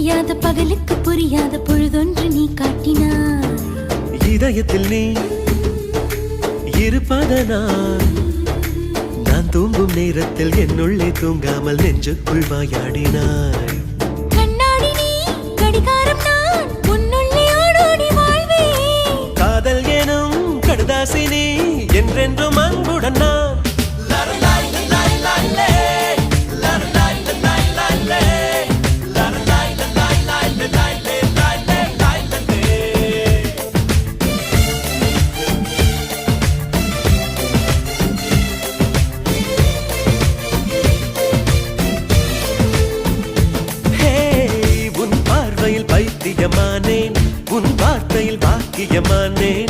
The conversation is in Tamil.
விடியாத பகலுக்கு புரியாத பொழுதொன்று நீ காட்டினாய். இதயத்தில் நீ இருப்பதனால் நான் தூங்கும் நேரத்தில் என்னுள்ளே தூங்காமல் நெஞ்சுக்குள் வாயாடினாய். கண்ணாடி நீ கடிகாரம் நான் உன்னுள்ளே ஓடோடி வாழ்வேன். காதல் எனும் கடுதாசினி என்றென்றும் அன்புடன் நான். பைத்தியமானேன் உன் வார்த்தையில் பாக்கியமானேன்.